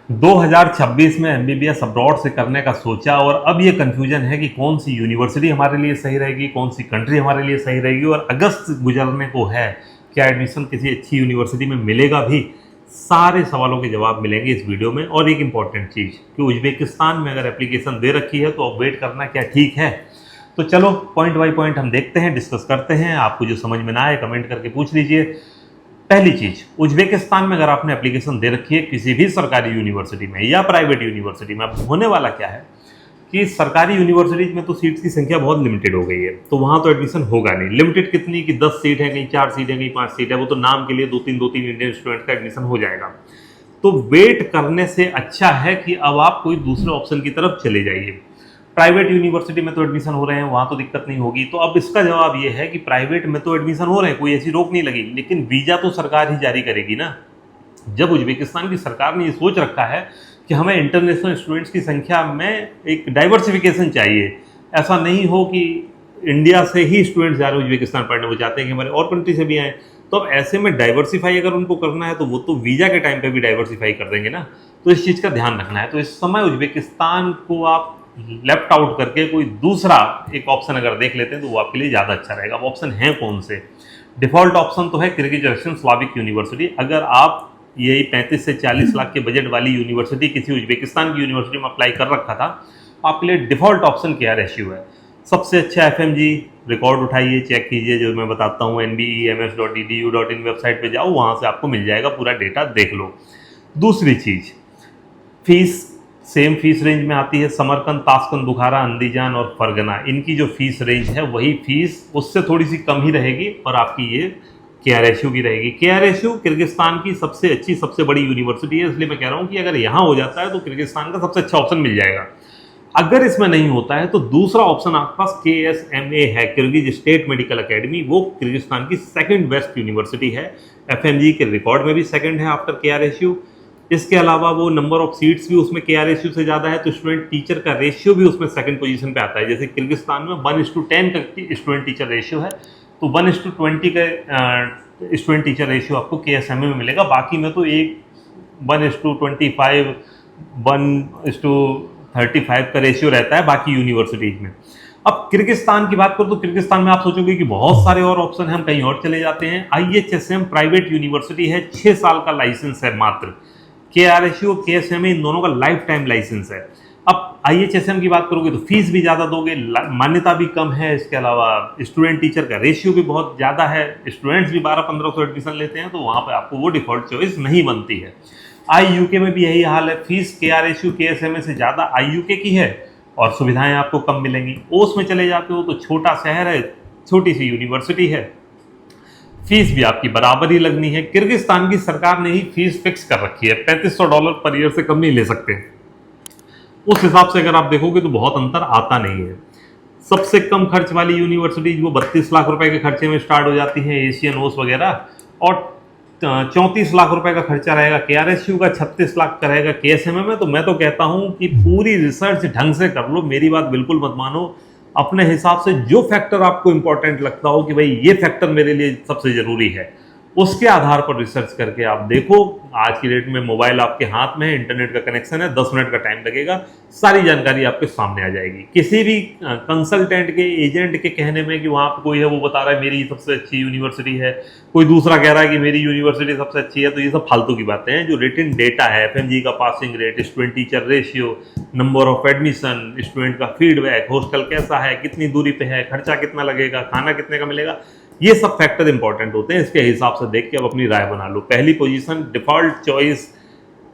2026 में MBBS abroad से करने का सोचा और अब ये कंफ्यूजन है कि कौन सी यूनिवर्सिटी हमारे लिए सही रहेगी, कौन सी कंट्री हमारे लिए सही रहेगी, और अगस्त गुजरने को है, क्या एडमिशन किसी अच्छी यूनिवर्सिटी में मिलेगा भी। सारे सवालों के जवाब मिलेंगे इस वीडियो में। और एक इंपॉर्टेंट चीज़ कि उज्बेकिस्तान में अगर एप्लीकेशन दे रखी है तो अब वेट करना क्या ठीक है। तो चलो पॉइंट बाय पॉइंट हम देखते हैं, डिस्कस करते हैं। आपको जो समझ में ना आए कमेंट करके पूछ लीजिए। पहली चीज, उज्बेकिस्तान में अगर आपने एप्लीकेशन दे रखी है किसी भी सरकारी यूनिवर्सिटी में या प्राइवेट यूनिवर्सिटी में, अब होने वाला क्या है कि सरकारी यूनिवर्सिटीज में तो सीट्स की संख्या बहुत लिमिटेड हो गई है, तो वहां तो एडमिशन होगा नहीं। लिमिटेड कितनी कि 10 सीट है, कहीं 4 सीट है, कहीं 5 सीट है, वो तो नाम के लिए दो तीन इंडियन स्टूडेंट का एडमिशन हो जाएगा। तो वेट करने से अच्छा है कि अब आप कोई दूसरे ऑप्शन की तरफ चले जाइए। प्राइवेट यूनिवर्सिटी में तो एडमिशन हो रहे हैं, वहाँ तो दिक्कत नहीं होगी। तो अब इसका जवाब ये है कि प्राइवेट में तो एडमिशन हो रहे हैं, कोई ऐसी रोक नहीं लगी, लेकिन वीज़ा तो सरकार ही जारी करेगी ना। जब उज्बेकिस्तान की सरकार ने ये सोच रखा है कि हमें इंटरनेशनल स्टूडेंट्स की संख्या में एक डाइवर्सिफिकेशन चाहिए, ऐसा नहीं हो कि इंडिया से ही स्टूडेंट्स जा रहे हैं उज्बेकिस्तान पढ़ने, वो चाहते हैं कि हमारे और कंट्री से भी आए। तो अब ऐसे में डाइवर्सिफाई अगर उनको करना है तो वो तो वीज़ा के टाइम पे भी डाइवर्सिफाई कर देंगे ना। तो इस चीज़ का ध्यान रखना है। तो इस समय उज्बेकिस्तान को आप लेफ्ट आउट करके कोई दूसरा एक ऑप्शन अगर देख लेते हैं तो वो आपके लिए ज़्यादा अच्छा रहेगा। वो ऑप्शन है कौन से? डिफॉल्ट ऑप्शन तो है किर्गिज रशियन स्लाविक यूनिवर्सिटी। अगर आप यही 35 से 40 लाख के बजट वाली यूनिवर्सिटी किसी उज्बेकिस्तान की यूनिवर्सिटी में अप्लाई कर रखा था, आपके लिए डिफॉल्ट ऑप्शन KRSU है। सबसे अच्छा FMG रिकॉर्ड उठाइए, चेक कीजिए, जो मैं बताता हूँ nbems.edu.in वेबसाइट पे जाओ, वहाँ से आपको मिल जाएगा, पूरा डेटा देख लो। दूसरी चीज़, फीस सेम फीस रेंज में आती है। समरकंद, ताशकंद, बुखारा, अंदीजान और फरगना, इनकी जो फीस रेंज है वही फीस उससे थोड़ी सी कम ही रहेगी और आपकी ये KRSU की रहेगी। KRSU किर्गिस्तान की सबसे अच्छी, सबसे बड़ी यूनिवर्सिटी है, इसलिए मैं कह रहा हूँ कि अगर यहाँ हो जाता है तो किर्गिस्तान का सबसे अच्छा ऑप्शन मिल जाएगा। अगर इसमें नहीं होता है तो दूसरा ऑप्शन आपके पास KSMA है, किर्गिज स्टेट मेडिकल अकेडमी। वो किर्गिस्तान की सेकंड बेस्ट यूनिवर्सिटी है, FMG के रिकॉर्ड में भी सेकंड है आफ्टर KRSU। इसके अलावा वो नंबर ऑफ सीट्स भी उसमें KRSU से ज़्यादा है, तो स्टूडेंट टीचर का रेशियो भी उसमें सेकंड पोजीशन पे आता है। जैसे किर्गिस्तान में 1:10 का स्टूडेंट टीचर रेशियो है, तो 1:20 का स्टूडेंट टीचर रेशियो आपको KSMA में मिलेगा। बाकी में तो एक 1:25, 1:35 का रेशियो रहता है बाकी यूनिवर्सिटीज में। अब किर्गिस्तान की बात करो तो किर्गिस्तान में आप सोचोगे कि बहुत सारे और ऑप्शन हैं, हम कहीं और चले जाते हैं। IHSM प्राइवेट यूनिवर्सिटी है, 6 साल का लाइसेंस है मात्र। KRSU और KSMA इन दोनों का लाइफ टाइम लाइसेंस है। अब IHSM की बात करोगे तो फीस भी ज़्यादा दोगे, मान्यता भी कम है, इसके अलावा स्टूडेंट टीचर का रेशियो भी बहुत ज़्यादा है, स्टूडेंट्स भी 1200-1500 एडमिशन लेते हैं, तो वहाँ पे आपको वो डिफॉल्ट चॉइस नहीं बनती है। IUK में भी यही हाल है, फीस KRSU KSMA से ज़्यादा IUK की है और सुविधाएं आपको कम मिलेंगी। ओस में चले जाते हो तो छोटा शहर है, छोटी सी यूनिवर्सिटी है, फीस भी आपकी बराबर ही लगनी है। किर्गिस्तान की सरकार ने ही फीस फिक्स कर रखी है, $3500 पर ईयर से कम नहीं ले सकते। उस हिसाब से अगर आप देखोगे तो बहुत अंतर आता नहीं है। सबसे कम खर्च वाली यूनिवर्सिटीज वो 32 लाख रुपए के खर्चे में स्टार्ट हो जाती हैं, एशियन ओस वगैरह, और 34 लाख रुपए का खर्चा रहेगा KRSU का, 36 लाख का रहेगा KSMA में। तो मैं तो कहता हूं कि पूरी रिसर्च ढंग से कर लो, मेरी बात बिल्कुल मत मानो। अपने हिसाब से जो फैक्टर आपको इंपॉर्टेंट लगता हो कि भाई ये फैक्टर मेरे लिए सबसे जरूरी है, उसके आधार पर रिसर्च करके आप देखो। आज की डेट में मोबाइल आपके हाथ में है, इंटरनेट का कनेक्शन है, 10 मिनट का टाइम लगेगा, सारी जानकारी आपके सामने आ जाएगी। किसी भी कंसल्टेंट के, एजेंट के कहने में कि वहाँ पर कोई है वो बता रहा है मेरी सबसे अच्छी यूनिवर्सिटी है, कोई दूसरा कह रहा है कि मेरी यूनिवर्सिटी सबसे अच्छी है, तो ये सब फालतू की बातें हैं। जो रिटन डेटा है, FMG का passing rate, student teacher ratio, number of admission, student का फीडबैक, हॉस्टल कैसा है, कितनी दूरी पे है, खर्चा कितना लगेगा, खाना कितने का मिलेगा, ये सब फैक्टर इंपॉर्टेंट होते हैं। इसके हिसाब से देख के अब अपनी राय बना लो। पहली position default choice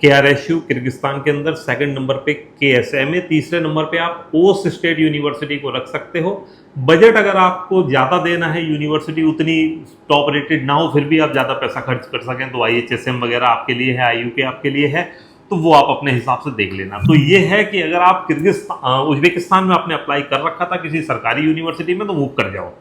KRSU Kyrgyzstan के अंदर, सेकंड नंबर पे KSMA, तीसरे नंबर पे आप ओस स्टेट यूनिवर्सिटी को रख सकते हो। बजट अगर आपको ज़्यादा देना है, यूनिवर्सिटी उतनी टॉप रेटेड ना हो, फिर भी आप ज़्यादा पैसा खर्च कर सकें, तो IHSM वगैरह आपके लिए है, IUK आपके लिए है, तो वो आप अपने हिसाब से देख लेना। तो ये है कि अगर आप उज्बेकिस्तान में आपने अप्लाई कर रखा था किसी सरकारी यूनिवर्सिटी में तो मूव कर जाओ,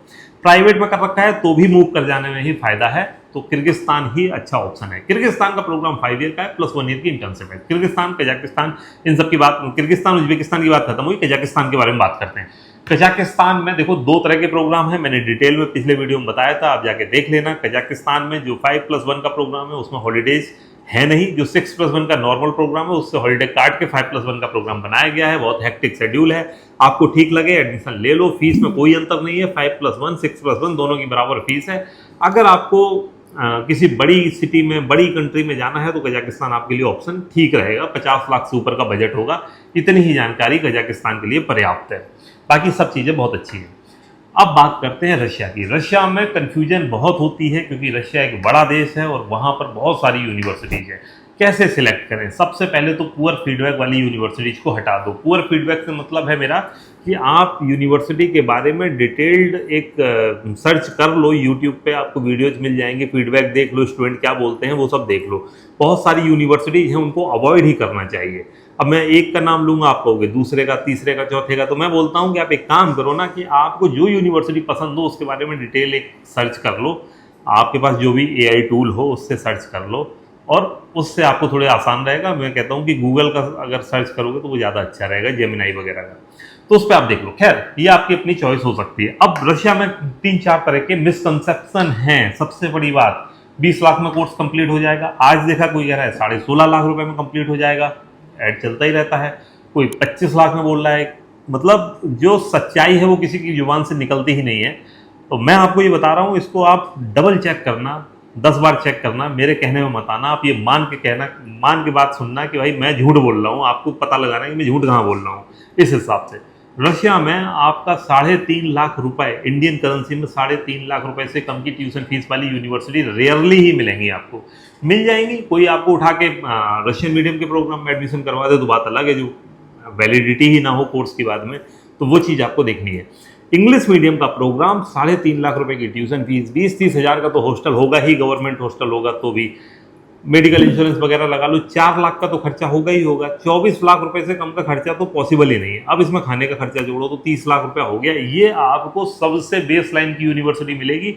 प्राइवेट में कर रखा है तो भी मूव कर जाने में ही फायदा है। तो किर्गिस्तान ही अच्छा ऑप्शन है। किर्गिस्तान का प्रोग्राम 5 ईयर का है, प्लस 1 ईयर की इंटर्नशिप है। किर्गिस्तान, कजाकिस्तान, इन सब की बात, किर्गिस्तान उज्बेकिस्तान की बात खत्म हुई, कजाकिस्तान के बारे में बात करते हैं। कजाकिस्तान में देखो 2 तरह के प्रोग्राम है, मैंने डिटेल में पिछले वीडियो में बताया था, आप जाके देख लेना। कजाकिस्तान में जो 5+1 का प्रोग्राम है उसमें हॉलीडेज है नहीं। जो 6+1 का नॉर्मल प्रोग्राम है उससे हॉलीडे काट के 5+1 का प्रोग्राम बनाया गया है। बहुत हेक्टिक शेड्यूल है, आपको ठीक लगे एडमिशन ले लो। फीस में कोई अंतर नहीं है, 5+1 6+1 दोनों की बराबर फीस है। अगर आपको किसी बड़ी सिटी में, बड़ी कंट्री में जाना है तो कजाकिस्तान आपके लिए ऑप्शन ठीक रहेगा। 50 लाख से ऊपर का बजट होगा, इतनी ही जानकारी कजाकिस्तान के लिए पर्याप्त है। बाकी सब चीज़ें बहुत अच्छी हैं। अब बात करते हैं रशिया की। रशिया में कन्फ्यूजन बहुत होती है क्योंकि रशिया एक बड़ा देश है और वहाँ पर बहुत सारी यूनिवर्सिटीज़ हैं। कैसे सिलेक्ट करें? सबसे पहले तो पुअर फीडबैक वाली यूनिवर्सिटीज को हटा दो। पुअर फीडबैक से मतलब है मेरा कि आप यूनिवर्सिटी के बारे में डिटेल्ड एक सर्च कर लो, यूट्यूब पे आपको वीडियोज मिल जाएंगे, फीडबैक देख लो, स्टूडेंट क्या बोलते हैं वो सब देख लो। बहुत सारी यूनिवर्सिटीज हैं, उनको अवॉइड ही करना चाहिए। अब मैं एक का नाम लूंगा, आप कहोगे दूसरे का, तीसरे का, चौथे का, तो मैं बोलता हूँ कि आप एक काम करो ना कि आपको जो यूनिवर्सिटी पसंद हो उसके बारे में डिटेल एक सर्च कर लो। आपके पास जो भी AI टूल हो उससे सर्च कर लो और उससे आपको थोड़े आसान रहेगा। मैं कहता हूँ कि गूगल का अगर सर्च करोगे तो वो ज़्यादा अच्छा रहेगा, जेमिनाई वगैरह का, तो उस पर आप देख लो। खैर, ये आपकी अपनी चॉइस हो सकती है। अब रशिया में 3-4 तरह के मिसकंसेप्शन हैं। सबसे बड़ी बात, 20 लाख में कोर्स कंप्लीट हो जाएगा। आज देखा कोई कह रहा है 16.5 लाख रुपए में कंप्लीट हो जाएगा, ऐड चलता ही रहता है। कोई 25 लाख में बोल रहा है। मतलब जो सच्चाई है वो किसी की जुबान से निकलती ही नहीं है। तो मैं आपको ये बता रहा हूँ, इसको आप डबल चेक करना, 10 बार चेक करना, मेरे कहने में मत आना। आप ये मान के कहना, मान के बात सुनना कि भाई मैं झूठ बोल रहा हूँ, आपको पता लगाना है कि मैं झूठ कहाँ बोल रहा हूँ। इस हिसाब से रशिया में आपका 3.5 लाख रुपए, इंडियन करेंसी में 3.5 लाख रुपए से कम की ट्यूशन फीस वाली यूनिवर्सिटी रेयरली ही मिलेंगी। आपको मिल जाएंगी। कोई आपको उठा के रशियन मीडियम के प्रोग्राम में एडमिशन करवा दे तो बात अलग है, जो वैलिडिटी ही ना हो कोर्स की बाद में, तो वो चीज़ आपको देखनी है। इंग्लिश मीडियम का प्रोग्राम 3.5 लाख रुपए की ट्यूशन फीस, 20-30 हज़ार का तो हॉस्टल होगा ही, गवर्नमेंट हॉस्टल होगा तो भी। मेडिकल इंश्योरेंस वगैरह लगा लो, 4 लाख का तो खर्चा होगा ही होगा। 24 लाख रुपए से कम का खर्चा तो पॉसिबल ही नहीं है। अब इसमें खाने का खर्चा जोड़ो तो 30 लाख रुपया हो गया। ये आपको सबसे बेस लाइन की यूनिवर्सिटी मिलेगी,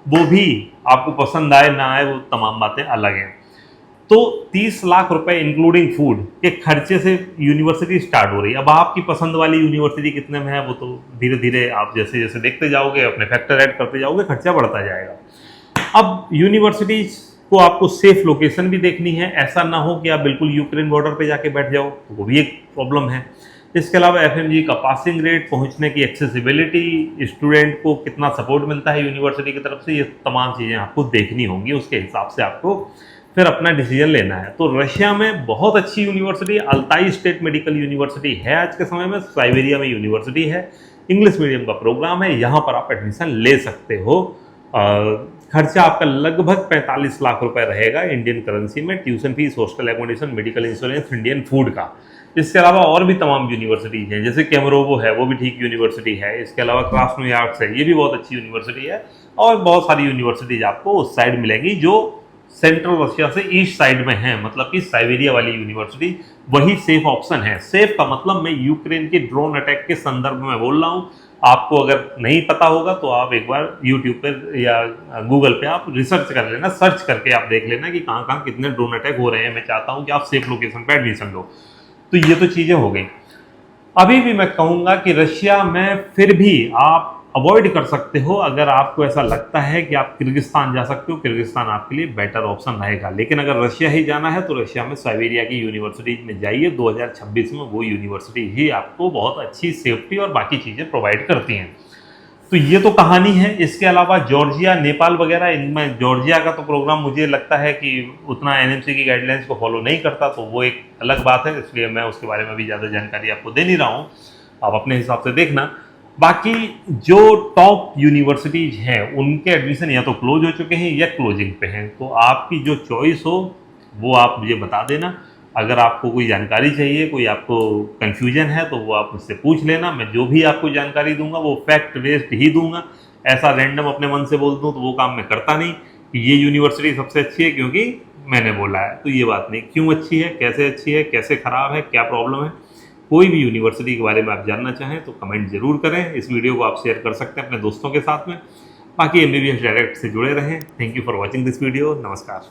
वो भी आपको पसंद आए ना आए, वो तमाम बातें अलग हैं। तो 30 लाख रुपए इंक्लूडिंग फूड के खर्चे से यूनिवर्सिटी स्टार्ट हो रही है। अब आपकी पसंद वाली यूनिवर्सिटी कितने में है वो तो धीरे धीरे आप जैसे जैसे देखते जाओगे, अपने फैक्टर ऐड करते जाओगे, खर्चा बढ़ता जाएगा। अब यूनिवर्सिटीज को आपको सेफ लोकेशन भी देखनी है। ऐसा ना हो कि आप बिल्कुल यूक्रेन बॉर्डर पे जाके बैठ जाओ, तो वो भी एक प्रॉब्लम है। इसके अलावा FMG का पासिंग रेट, पहुंचने की एक्सेसिबिलिटी, स्टूडेंट को कितना सपोर्ट मिलता है यूनिवर्सिटी की तरफ से, ये तमाम चीज़ें आपको देखनी होंगी। उसके हिसाब से आपको फिर अपना डिसीजन लेना है। तो रशिया में बहुत अच्छी university Altai state medical university है आज के समय में, साइबेरिया में यूनिवर्सिटी है, इंग्लिश मीडियम का प्रोग्राम है, यहाँ पर आप एडमिशन ले सकते हो। खर्चा आपका लगभग 45 लाख रुपए रहेगा इंडियन करेंसी में, tuition fees, hostel accommodation, medical insurance, Indian food का। इसके अलावा और भी तमाम यूनिवर्सिटीज हैं, जैसे केमरोवो है, वो भी ठीक यूनिवर्सिटी है। इसके अलावा क्रास्नोयार्स्क है, ये भी बहुत अच्छी यूनिवर्सिटी है। और बहुत सारी यूनिवर्सिटीज आपको उस साइड मिलेगी जो सेंट्रल रशिया से ईस्ट साइड में है, मतलब कि साइबेरिया वाली यूनिवर्सिटी वही सेफ ऑप्शन है। सेफ का मतलब मैं यूक्रेन के ड्रोन अटैक के संदर्भ में बोल रहा हूँ। आपको अगर नहीं पता होगा तो आप एक बार यूट्यूब पर या गूगल पे आप रिसर्च कर लेना, सर्च करके आप देख लेना कि कहाँ कहाँ कितने ड्रोन अटैक हो रहे हैं। मैं चाहता हूँ कि आप सेफ लोकेशन पर एडमिशन लो। तो ये तो चीज़ें हो गई। अभी भी मैं कहूँगा कि रशिया में फिर भी आप अवॉइड कर सकते हो। अगर आपको ऐसा लगता है कि आप किर्गिस्तान जा सकते हो, किर्गिस्तान आपके लिए बेटर ऑप्शन रहेगा। लेकिन अगर रशिया ही जाना है तो रशिया में साइबेरिया की यूनिवर्सिटीज में जाइए। 2026 में वो यूनिवर्सिटी ही आपको बहुत अच्छी सेफ्टी और बाकी चीज़ें प्रोवाइड करती हैं। तो ये तो कहानी है। इसके अलावा जॉर्जिया, नेपाल वगैरह, इनमें जॉर्जिया का तो प्रोग्राम मुझे लगता है कि उतना NMC की गाइडलाइंस को फॉलो नहीं करता, तो वो एक अलग बात है, इसलिए मैं उसके बारे में भी ज़्यादा जानकारी आपको दे नहीं रहा हूँ। आप अपने हिसाब से देखना। बाकी जो टॉप यूनिवर्सिटीज हैं उनके एडमिशन या तो क्लोज हो चुके हैं या क्लोजिंग पे हैं, तो आपकी जो चॉइस हो वो आप मुझे बता देना। अगर आपको कोई जानकारी चाहिए, कोई आपको कन्फ्यूजन है, तो वो आप मुझसे पूछ लेना। मैं जो भी आपको जानकारी दूंगा वो फैक्ट बेस्ड ही दूंगा। ऐसा रैंडम अपने मन से बोल दूं तो वो काम मैं करता नहीं कि ये यूनिवर्सिटी सबसे अच्छी है क्योंकि मैंने बोला है। तो ये बात नहीं, क्यों अच्छी है, कैसे ख़राब है, क्या प्रॉब्लम है, कोई भी यूनिवर्सिटी के बारे में आप जानना चाहें तो कमेंट जरूर करें। इस वीडियो को आप शेयर कर सकते हैं अपने दोस्तों के साथ में। बाकी MBBS डायरेक्ट से जुड़े रहें। Thank you for watching this video. नमस्कार।